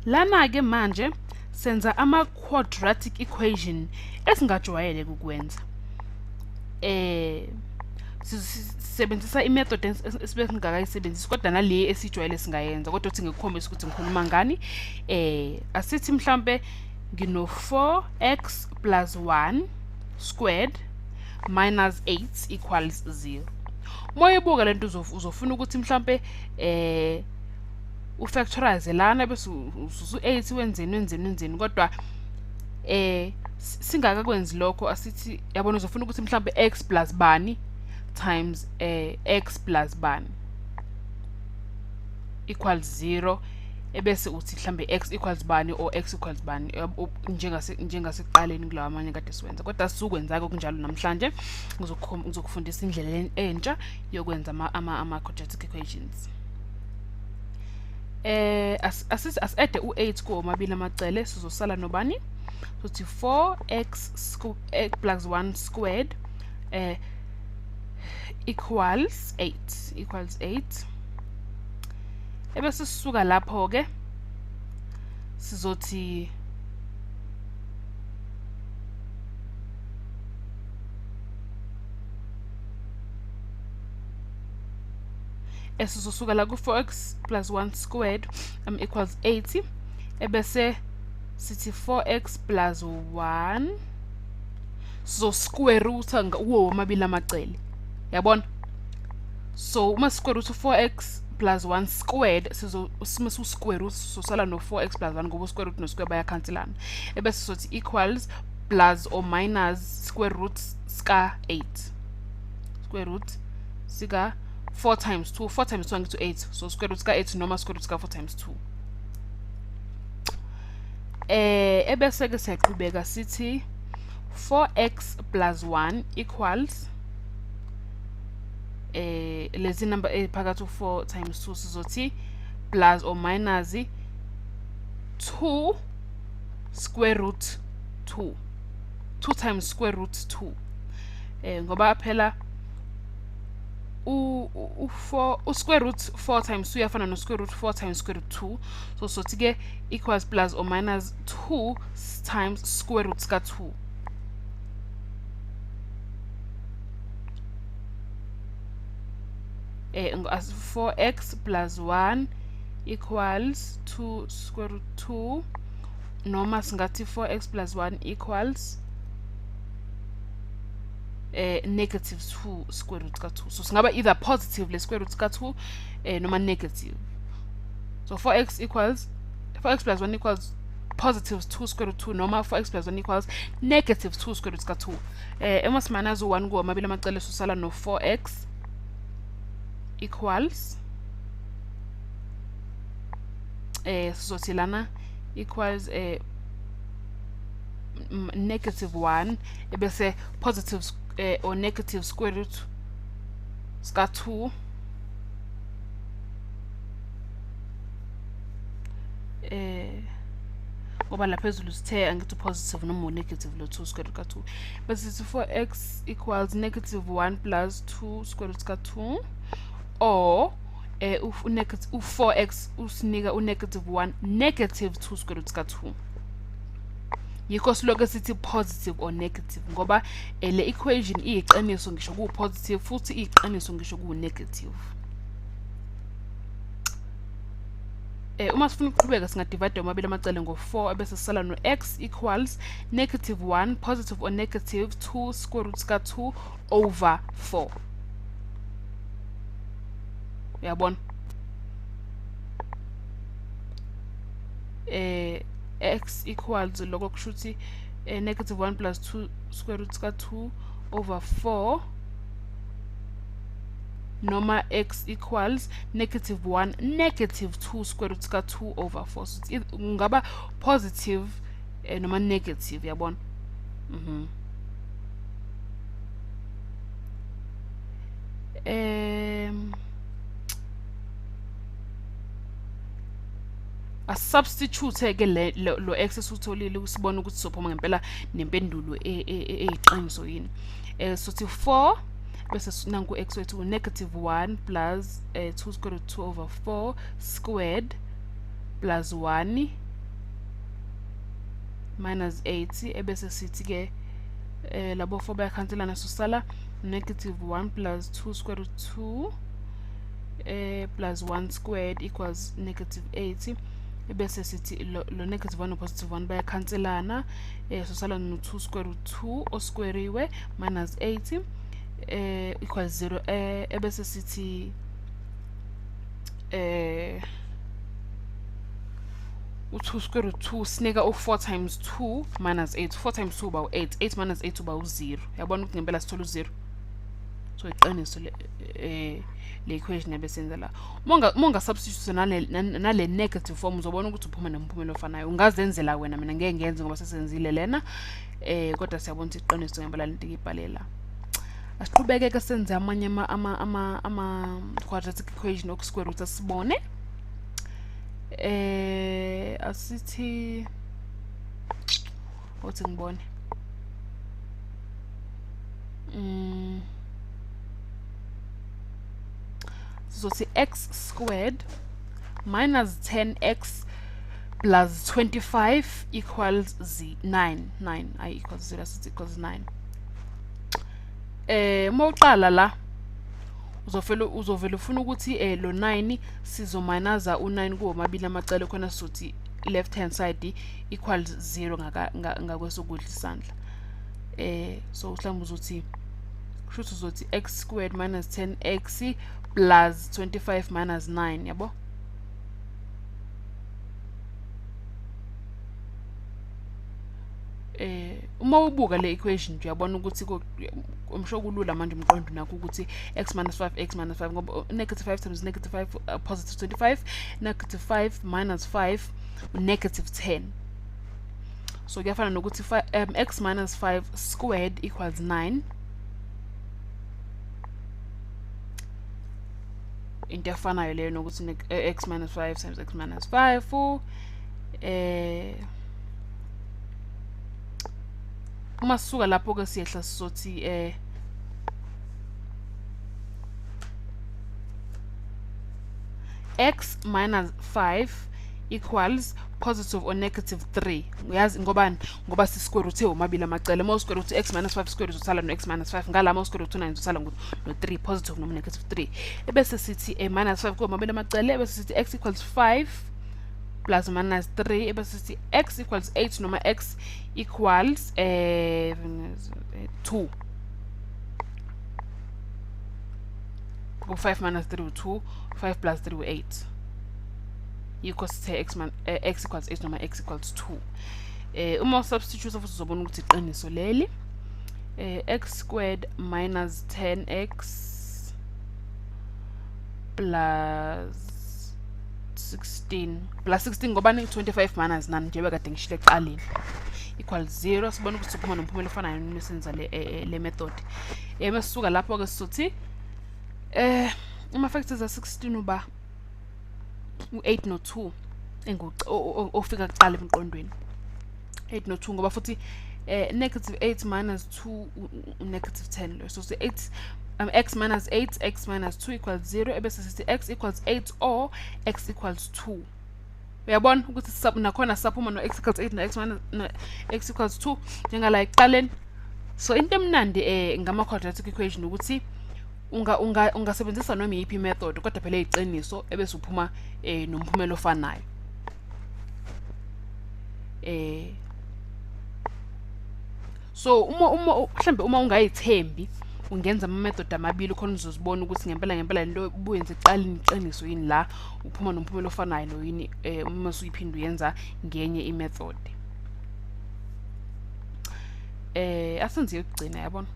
lana ke manje senza ama quadratic equation esingajwayele ukwenza. Sisebenzisa imethod esibe singakayisebenzisi kodwa nale esijwayele singayenza kodwa uthi ngikukhombisa ukuthi ngikhuluma ngani. Asithi mhlambe ngino 4x plus 1 squared minus 8 equals 0. Moyibuka lento uzofuna ukuthi mhlambe ufactorize lana bese ususu 8 wenzeni kodwa singakakwenzi lokho asithi yabona uzofuna ukuthi mhlambe x plus bani times x plus bani equals 0 ebese uthi mhlambe x equals bani or x equals bani njengasiqaleni kulawa amanye kade siwenza kodwa sikwenza kunjalo namhlanje ngizokufundisa indlela entsha yokwenza ama quadratic equations. As-add u8 ku omabili amacele sizosala nobani sothi 4x plus 1 squared equals 8 ebese sisuka lapho ke sizothi esizosuka la ku 4x plus 1 squared equals 80 ebese sithi 4x plus 1 so square root wo mabili amacele yabona. So uma square root 4x plus 1 squared sizo square root so sala no 4x plus 1 ngoba square root no square bayakhanselana ebese sothi equals plus or minus square root ska 8 square root sika 4 times 2 4 times 2 ngithi 8 so square root ska 8 noma square root ska 4 times 2 ebese ke siyaqhubeka sithi 4x plus 1 equals lezi number phakathi 4 times 2 sizothi plus or minus 2 square root 2 2 times square root 2 ngoba phela u square root 4 times 2 yafana no square root 4 times square root 2 so sothi ke equals plus or minus 2 times square root ska 2 as 4x plus 1 equals 2 square root 2 noma singathi 4x plus 1 equals negative 2 square root ka 2 so singaba either positive le square root ka 2 noma negative so 4x plus 1 equals positive 2 square root 2 noma 4x plus 1 equals negative 2 square root ka 2 emasmanazo 1 ku amabili amacele susala no 4x equals sizothi lana equals negative 1 ebese positive or negative square root ska 2 ngoba la phezulu sithe angithi positive noma negative lo 2 square root ka 2 bese sithi 4x equals negative 1 plus 2 square root ka 2 or u4x usinika u-negative 1 negative 2 square root ka 2 yikho siloke sithi positive or negative ngoba le equation iyiqiniso ngisho ku positive futhi iyiqiniso ngisho ku negative. Uma sifuna ukuqhubeka singadivide amabili amacele ngo4 ebese sisala no x equals negative 1 positive or negative 2 square root ka 2 over 4 uyabona x equals lokho kushuthi negative 1 plus 2 square root ka 2 over 4 noma x equals negative 1 negative 2 square root ka 2 over 4 so ngaba positive noma negative yabona asubstitute ke lo x esutholile usibona ukuthi sophuma ngempela nempendulo eyiqiniso yini sothi 4 bese nanku x wethu negative 1 plus 2 square root 2 over 4 squared plus 1 minus 80 ebese sithi ke labo 4 bayakhanselana sosala negative 1 plus 2 square root 2 plus 1 squared equals negative 80 ebese sithi lo negative 1 no positive 1 bayakhanselana sosala no 2 square root 2 osquareiwe minus 80 equals 0 ebese sithi u2 square root 2 sinika u4 times 2 minus 8 4 times 2 about 8 8 minus 8 about 0 yabona ukuthi ngempela sithola u0 so iqiniso le equation ebesenza la monga substitute nale negative form uzobona ukuthi uphuma nomphumela ofanayo ungazenzela wena mina ngeke ngenze ngoba sesenzile lena kodwa siyabona ukuthi iqiniso ngempela lento ikibhalela asiqhubeke ke senze amanye ama quadratic equation ok square root asibone asithi othi ngibone so it's x squared minus 10x plus 25 equals 9 I equals 0 so it equals 9 mawuqala la uzovela ufuna ukuthi lo 9 sizominaza u9 kuwomabili amacele khona sothi left hand side equals 0 ngakwesokudla isandla so mhlawumbe uzothi kusho uzothi x squared minus 10x plus 25 minus 9 yabo uma ubuka le equation uyabona ukuthi umsho kulula manje umqondo nakho ukuthi x minus 5 ngoba negative 5 times negative 5 positive 25 negative 5 minus 5 negative 10 so kuyafana nokuthi x minus 5 squared equals 9 into efanayo leyo nokuthi x minus 5 times x minus 5 uma sisuka lapho ke siyehla sizothi x minus 5 equals positive or negative 3 uyazi ngoba si square root omabili amacele mo square root x minus 5 square root usala no x minus 5 ngala mo square root 9 usala no 3 positive no negative 3 ebese sithi minus 5 komabili amacele ebese sithi x equals 5 plus minus 3 ebese sithi x equals 8 noma x equals 2 5 minus 3 2 5 plus 3 8 equals x equals 8 noma x equals 2 uma substitute futhi uzobona ukuthi iqiniso leli x squared minus 10x plus 16 ngoba 25 minus 9 njengoba kade ngishilo eqaleni equals 0 sibona ukuthi uphuma nomphumela ofanayo nesenza le method mesisuka lapho ke sizothi ama factors a16 uba u8 no 2 ofika kuqala emqondweni 8 no 2 ngoba futhi negative 8 minus 2 negative 10 lo so 8 x minus 8 x minus 2 equals 0 ebese sithi x equals 8 or x equals 2 uyabona ukuthi nakhona saphuma no x equals 8 no x minus no x equals 2 njengala iqaleni so into emnandi ngama quadratic equation ukuthi ungasebenzisa noma yipi method kodwa phela iqiniso ebese uphuma nomphumela ofanayo so mhlambe uma ungayithembi ungenza ama method amabili khona uzozibona ukuthi ngempela lento buyenze iqaleni iqiniso yini la uphuma nomphumela ofanayo no yini uma usuyiphinda uyenza ngenye imethod asenze yokugcina yabona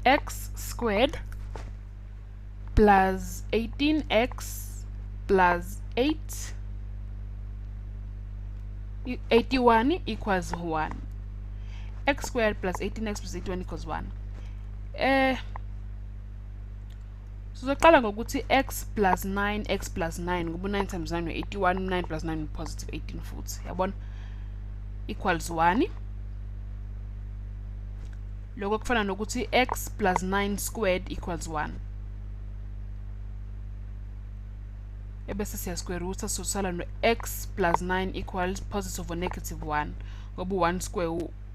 x squared plus 18x plus 81 equals 1 x squared plus 18x plus 81 equals 1 sizoqala ngokuthi x plus 9x plus 9 ngoba 9 times 9 81 9 plus 9 positive 18 futhi yabona equals 1 lokho kufana nokuthi x plus 9 squared equals 1. Ebese siya square root sosala no x plus 9 equals positive or negative 1 ngoba 1 square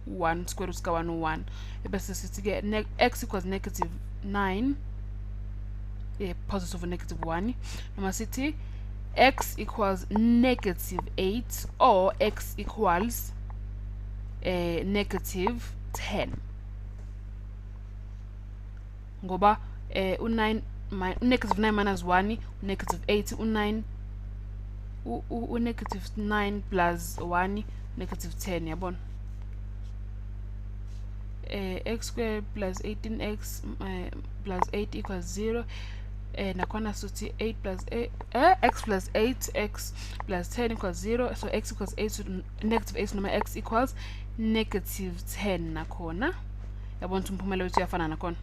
1 square root ka 1 1. Ebese sithi ke x equals negative 9 positive or negative 1 noma sithi x equals negative 8 or x equals negative 10 ngoba u9 negative 9 minus 1 negative 8 u9 negative 9 plus 1 negative 10 yabona x squared plus 18x plus 8 equals 0 nakhona suthi 8 plus 8 x plus 8 x plus 10 equals 0 so x equals 8 so negative 8 noma x equals negative 10 nakhona yabona umphumela wethu uyafana nakhona